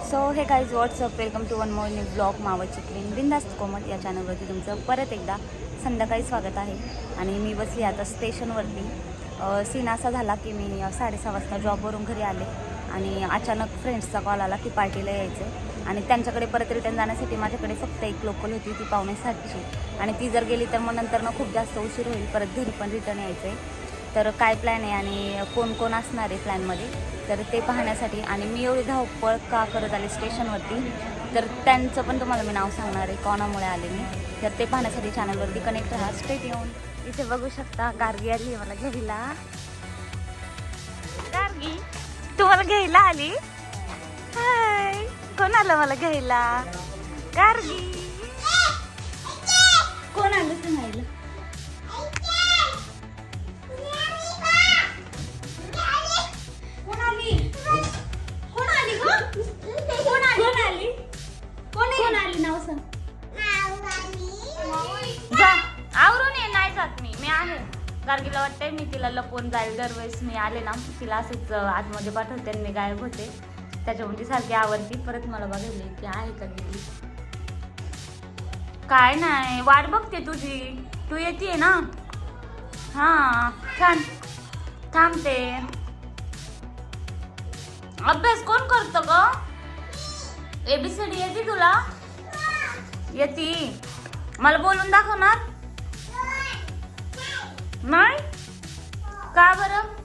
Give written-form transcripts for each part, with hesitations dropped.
So hey guys what's up welcome to one more new blog मावळची queen बिंदास्त कोमल या चॅनलवरती तुमचं परत एकदा संध्याकाळी स्वागत आहे. आणि मी बसली आता स्टेशनवरती. सीन असा झाला की मी 6:30 वाजता जॉबवरून घरी आले आणि अचानक फ्रेंड्सचा कॉल आला की पार्टीला यायचं आणि त्यांच्याकडे परत रिटर्न जाण्यासाठी माझ्याकडे फक्त एक लोकल होती, ती 5:45ची. आणि ती जर गेली तर मग नंतर खूप जास्त उशीर होईल, परत घरी पण रिटर्न यायचं आहे. तर काय प्लॅन आहे आणि कोण कोण असणार आहे प्लॅनमध्ये तर ते पाहण्यासाठी आणि मी एवढी धावपळ का करत आले स्टेशनवरती तर त्यांचं पण तुम्हाला मी नाव सांगणार आहे कोणामुळे आले मी. तर ते पाहण्यासाठी चॅनलवरती कनेक्ट राहा, स्टेट येऊन. इथे बघू शकता गार्गी आली मला घ्यायला. गार्गी तुम्हाला घ्यायला आली. हाय, कोण आलं मला घ्यायला? गार्गी कोण आलं सांगायला? नाव सांग. जा आवरून ये. नाही जात मी आहे. गार्गीला वाटतंय मी तिला लपवून जाईल. दरवेळेस मी आले ना तिला असेच आतमध्ये पाठवते आणि मी गायब होते. त्याच्यामुळे ती सारखी आवडती. परत मला बघायला की आहे का गेली. काय नाही, वाट बघते तुझी. तू येते ना? हा छान थांबते. अभ्यास कोण करतं ग? ABCD येते तुला? येते. मला बोलून दाखवणार नाही का बरं?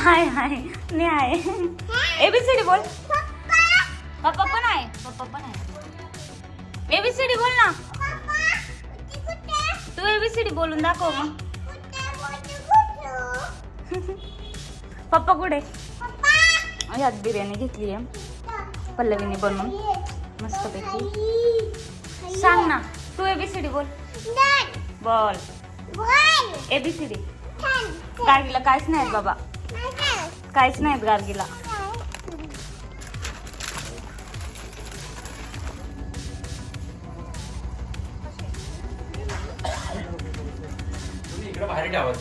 हाय हाय नाही आहे. ABCD बोल. पप्पा पण आहे. पप्पा पण आहे. ABCD बोल ना. तू ABCD बोलून दाखव मग. पप्पा कुठे? यात बिर्याणी घेतली आहे पल्लवीने बनवून मस्तपैकी. सांग ना तू ABCD बोल. बोल ABCD. गार्गीला काहीच नाही बाबा, काहीच नाहीत गार्गीला. इकडे बाहेर ठेवा.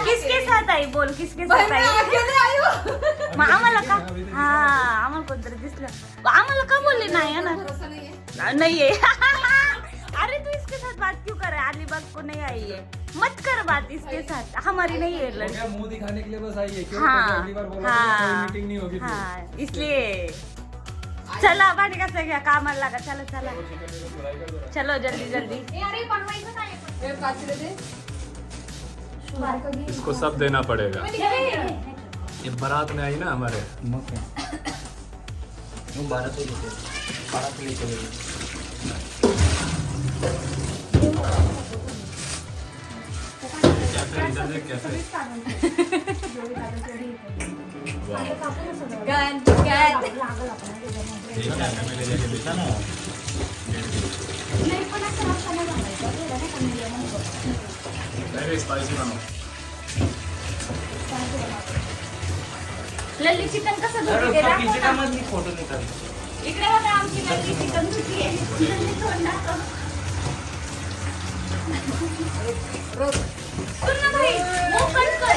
किसके साथ आई बोल. किसके साथ आई? मग आम्हाला का? हा आम्हाला कोणतरी दिसलं. आम्हाला का बोलले नाही ना? नाहीये. अरे तू इसके साथ बात क्यों कर रहा है? अलीबाग को नहीं आई है, मत कर बात इसके साथ. हमारी नहीं है लड़की. मुंह दिखाने के लिए बस आई है. हाँ मीटिंग नहीं होगी. हाँ इसलिए. चला भांडी घासा घ्या, कामाला लागा. चला चला चलो जल्दी जल्दी. इसको सब देना पड़ेगा. ये बारात में आई ना हमारे. बारात लेके इधर देख कैसे. स्पाइसी बनाओ. लल्ली चिकन कसं धुते ते दाखव ना. फोटो निकाल. इकडे बघा आमची लल्ली चिकन धुते. लल्ली तोंड दाखव. सुन ना भाई, वो कट कर.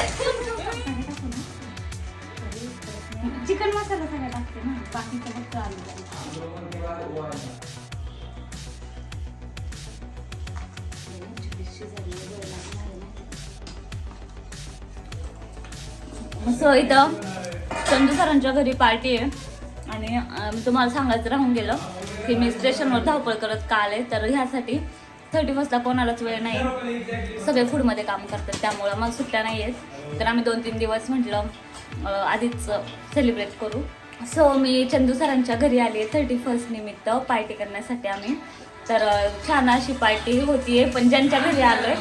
चिकन मसाला सगळं टाकते ना, बाकीचं फक्त आलू. सो इथं चंदू सरांच्या घरी पार्टी आहे आणि मी तुम्हाला सांगायचं राहून गेलं की मी स्टेशनवर धावपळ करत का आले. तर ह्यासाठी 31ला कोणालाच वेळ नाही, सगळे फूडमध्ये काम करतात त्यामुळं मग सुट्ट्या नाही आहेत. तर आम्ही 2-3 दिवस म्हटलं आधीच सेलिब्रेट करू. सो मी चंदू सरांच्या घरी आली आहे 31st निमित्त पार्टी करण्यासाठी आम्ही. तर छान अशी पार्टी होतीये, पण ज्यांच्या घरी आलोय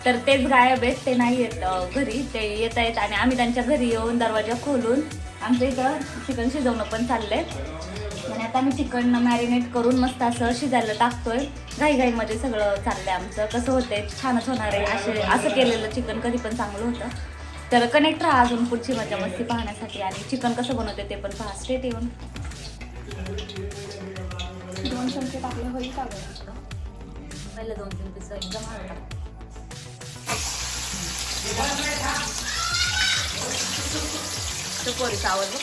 तर तेच गायब आहेत, ते नाही येत घरी, ते येत आहेत आणि आम्ही त्यांच्या घरी येऊन दरवाजा खोलून आमचं इथं चिकन शिजवणं पण चाललंय. आणि आता आम्ही चिकन मॅरिनेट करून मस्त असं शिजायला टाकतोय. घाईघाईमध्ये सगळं चाललंय आमचं. कसं होतंय, छानच होणार आहे. असं केलेलं चिकन कधी पण चांगलं होतं. तर कनेक्ट राहा अजून पुढची मजा मस्ती पाहण्यासाठी. आणि चिकन कसं बनवते ते पण पहा. स्टेट येऊन 2 चमचे टाकले होईल का गं? पहिलं 2-3 पीस एकदम हळद तो पोरीचा आवडतो.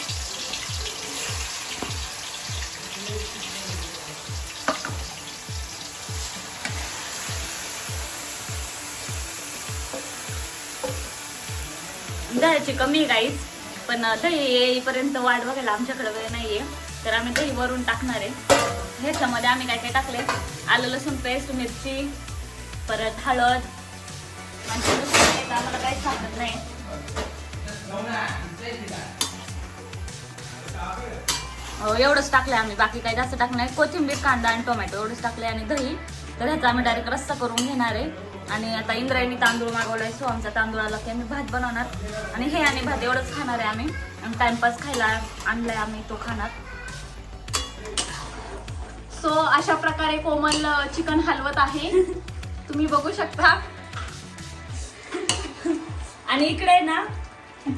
दह्याची कमी गाईच, पण दही येईपर्यंत वाट बघायला आमच्याकडे वेळ नाहीये. तर आम्ही दही वरून टाकणार आहे. ह्याच्यामध्ये आम्ही काय काय टाकले, आलं लसूण पेस्ट, मिरची, परत हळद, आम्हाला काही सापडत नाही. एवढंच टाकलंय आम्ही, बाकी काही जास्त टाकलं नाही. कोथिंबीर, कांदा आणि टोमॅटो एवढंच टाकले आणि दही. तर ह्याचा आम्ही डायरेक्ट रस्सा करून घेणार आहे. आणि आता इंद्रायणी तांदूळ मागवलाय, सो आमचा तांदूळ आला की आम्ही भात बनवणार. आणि हे आणि भात एवढंच खाणार आहे आम्ही. आणि टाइमपास खायला आणलाय आम्ही, तो खाणार. सो अशा प्रकारे कोमल चिकन हलवत आहे. तुम्ही बघू शकता. आणि इकडे ना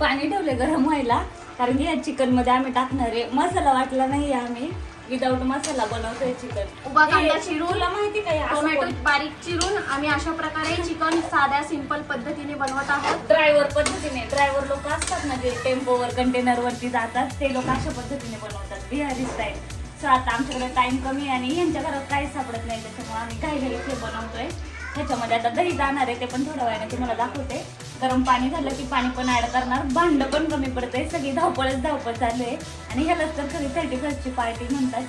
पाणी ठेवले गरम व्हायला, कारण की या चिकन मध्ये आम्ही टाकणार आहे मसाला. वाटला नाही आम्ही विदाऊट मसाला बनवतोय चिकन. उभा कांदा हे चिरून, तुला माहिती काय, टोमॅटो बारीक चिरून आम्ही अशा प्रकारे चिकन साध्या सिंपल पद्धतीने बनवत आहोत. ड्रायव्हर पद्धतीने, ड्रायव्हर लोक असतात ना जे टेम्पोवर कंटेनर वरती जातात, ते लोक अशा पद्धतीने बनवतात, बिहारी स्टाईल. सो आता आमच्याकडे टाइम कमी आणि यांच्या घरात काहीच सापडत नाही, त्याच्यामुळे आम्ही काही हे बनवतोय. ह्याच्यामध्ये आता दही जाणार आहे, ते पण थोड्या वेळाने तुम्हाला दाखवते. गरम पाणी झालं की पाणी पण ऍड करणार. भांड पण कमी पडते, सगळी धावपळच धावपळ चालू आहे. आणि ह्यालाच तर खरी 31st पार्टी म्हणतात.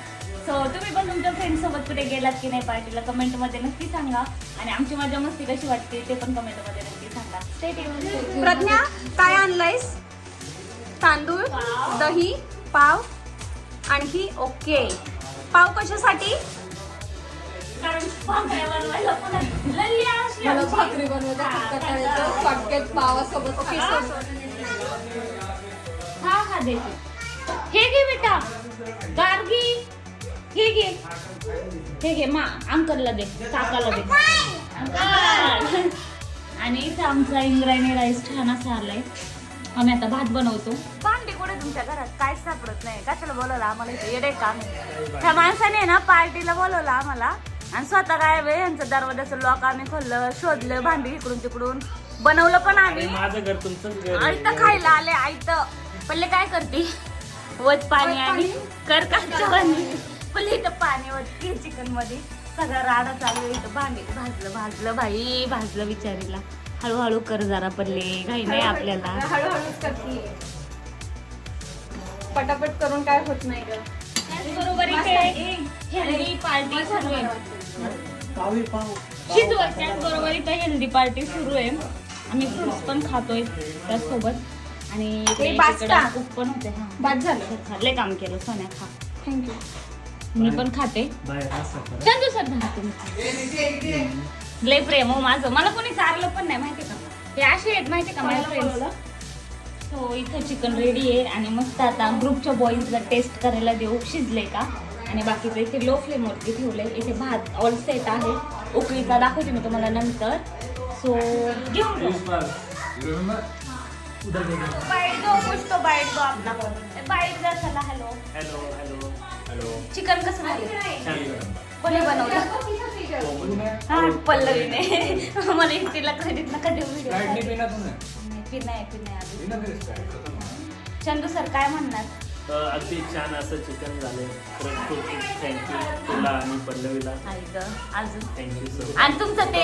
सो तुम्ही पण तुमच्या फ्रेंड सोबत कुठे गेलात की नाही पार्टीला, कमेंटमध्ये नक्की सांगा. आणि आमची मजा मस्ती कशी वाटते ते पण कमेंटमध्ये नक्की सांगा. Stay tuned. प्रज्ञा, काय आणलंयस? तांदूळ, दही, पाव आणखी. ओके, पाव कशासाठी? कारण भाकऱ्या बनवायला पुन्हा लल्ली असली मला आमची. भाकरी बनवायचं फक्त करायचं, चटक्यात पावासोबत खायचं. हा हा दे. हे घे बेटा, गार्गी, हे घे, हे घे. मा अंकलला दे, काकाला दे. अंकल. आणि इथं आमचा इंद्रायणी राईस छान असा आलाय. आम्ही आता भात बनवतो. भांडी कुठे तुमच्या घरात काय सापडत नाही, कशाला बोलवलं आम्हाला इथे, येडे का? त्या माणसाने ना पार्टीला बोलवलं आम्हाला आणि स्वतः काय वे यांचं दरवाजाचं लॉक आम्ही खोललं, शोधलं, भांडी इकडून तिकडून बनवलं पण आम्ही. माझं घर तुमचं आयतं खायला आले, आयतं. पल्ले काय करते, वत पाणी आणि कर काचं पाणी. पल्ले इथं पाणी वत चिकन मध्ये सगळं राडा चालू आहे. इथं भांडी भाजलं भाजलं भाई, भाजलं विचारीला. हळूहळू कर जरा पल्ले, घाई नाही आपल्याला. हळूहळूच करते, पटापट करून काय होत नाही ग. बरोबर हेल्दी पार्टी सुरू आहे. शिजवत त्याचबरोबर इथं हेल्दी पार्टी सुरू आहे. आम्ही फ्रुट्स पण खातोय त्यासोबत आणि कुक पण होते. हा बाद झालं, लय काम केलं सोन्या, खा. थँक्यू. मी पण खाते. चंदू सर तुम्ही लय प्रेम हो माझं, मला कोणी चारलं पण नाही माहिती का. हे असे आहेत माहिती का माझ्या फ्रेंड्स. सो इथं चिकन रेडी आहे आणि मस्त आता ग्रुपच्या बॉईजला टेस्ट करायला देऊ शिजले का. आणि बाकीचं इथे लो फ्लेमवरती ठेवलंय. इथे भात ऑल सेट आहे, उकळीचा दाखवते मी तुम्हाला नंतर. सो घेऊन बाईट दो, कुछ तो बाईट दो आपला. बाईट द्या चला. Hello hello hello hello. Chicken कसं झालं, कोणी बनवलं? हा पल्लवीने. मला तिला क्रेडिट नका देऊ व्हिडिओ. पिनाय चंदू सर काय म्हणणार? अगदी छान असं चिकन झालंय. खरंच खूप थँक्यू तुला आणि पल्लवीला. अजून थँक्यू सो. आणि तुमचं ते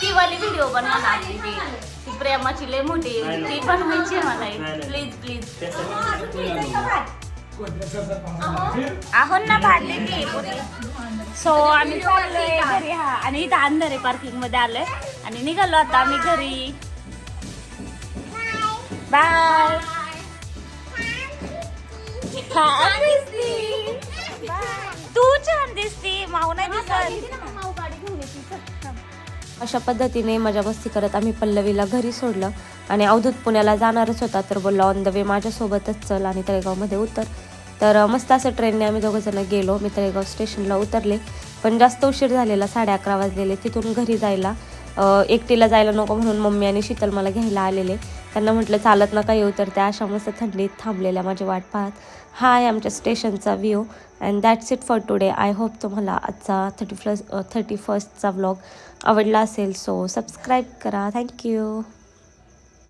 ती वाली व्हिडिओ बनवा ना, ती प्रेमाची लय मोठी, ती बनवायची आहे मला. Please please. आहोत ना भाडले की. सो आम्ही चाललोय घरी. हा आणि इथं अंधारे पार्किंग मध्ये आलोय आणि निघालो आता आम्ही घरी. बाय. तू छान दिसती, माऊ नाही दिसत. माऊ गाडी घेऊन येते. अशा पद्धतीने मजा मस्ती करत आम्ही पल्लवीला घरी सोडलं आणि अवधूत पुण्याला जाणारच होता, तर बोलला ऑन द वे माझ्यासोबतच चल आणि तळेगावमध्ये उतर. तर मस्त असं ट्रेनने आम्ही दोघंजणं गेलो. मी तळेगाव स्टेशनला उतरले, पण जास्त उशीर झालेला, 11:30 वाजलेले. तिथून घरी जायला एकटीला जायला नको म्हणून मम्मी आणि शीतल मला घ्यायला आलेले. त्यांना म्हटलं चालत नका येऊ, तर त्या अशा मस्त थंडीत थांबलेल्या माझी वाट पाहत. हा आहे आमच्या स्टेशनचा view. And that's it for today. I hope तुम्हाला आजचा 31st व्लॉग आवडला असेल. सो सबस्क्राईब करा. थँक्यू.